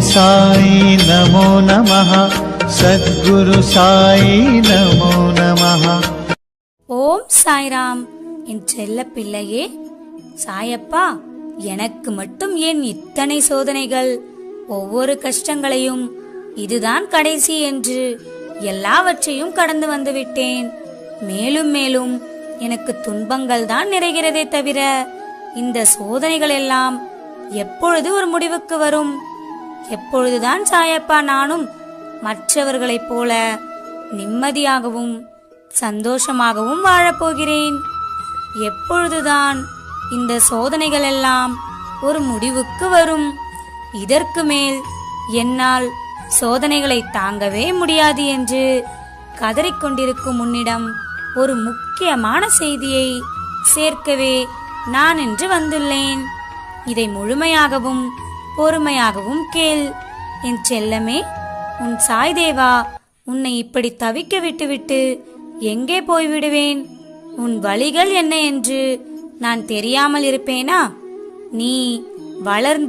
साई नमो नमः सद्गुरु साई नमो नमः। ஓம் சாய்ராம். என் செல்ல பிள்ளையே, சாயப்பா எனக்கு மட்டும் ஏன் இத்தனை சோதனைகள்? ஒவ்வொரு கஷ்டங்களையும் இதுதான் கடைசி என்று எல்லாவற்றையும் கடந்து வந்து விட்டேன். மேலும் மேலும் எனக்கு துன்பங்கள் தான் நிறைகிறதே தவிர இந்த சோதனைகள் எல்லாம் எப்பொழுது ஒரு முடிவுக்கு வரும்? எப்பொழுதுதான் சாயப்பா நானும் மற்றவர்களைப் போல நிம்மதியாகவும் சந்தோஷமாகவும் வாழப்போகிறேன்? எப்பொழுதுதான் இந்த சோதனைகள் எல்லாம் ஒரு முடிவுக்கு வரும்? இதற்கு மேல் என்னால் சோதனைகளை தாங்கவே முடியாது என்று கதறிக்கொண்டிருக்கும் உன்னிடம் ஒரு முக்கியமான செய்தியை சேர்க்கவே நான் இன்று வந்துள்ளேன். இதை முழுமையாகவும் பொறுமையாகவும் கேள். என் செல்லமே, உன் சாய் தேவா உன்னை இப்படி தவிக்க விட்டுவிட்டு எங்கே போய்விடுவேன்? உன் வழிகள் என்ன என்று நான் தெரியாமல் இருப்பேனா? நீ வளர்ந்து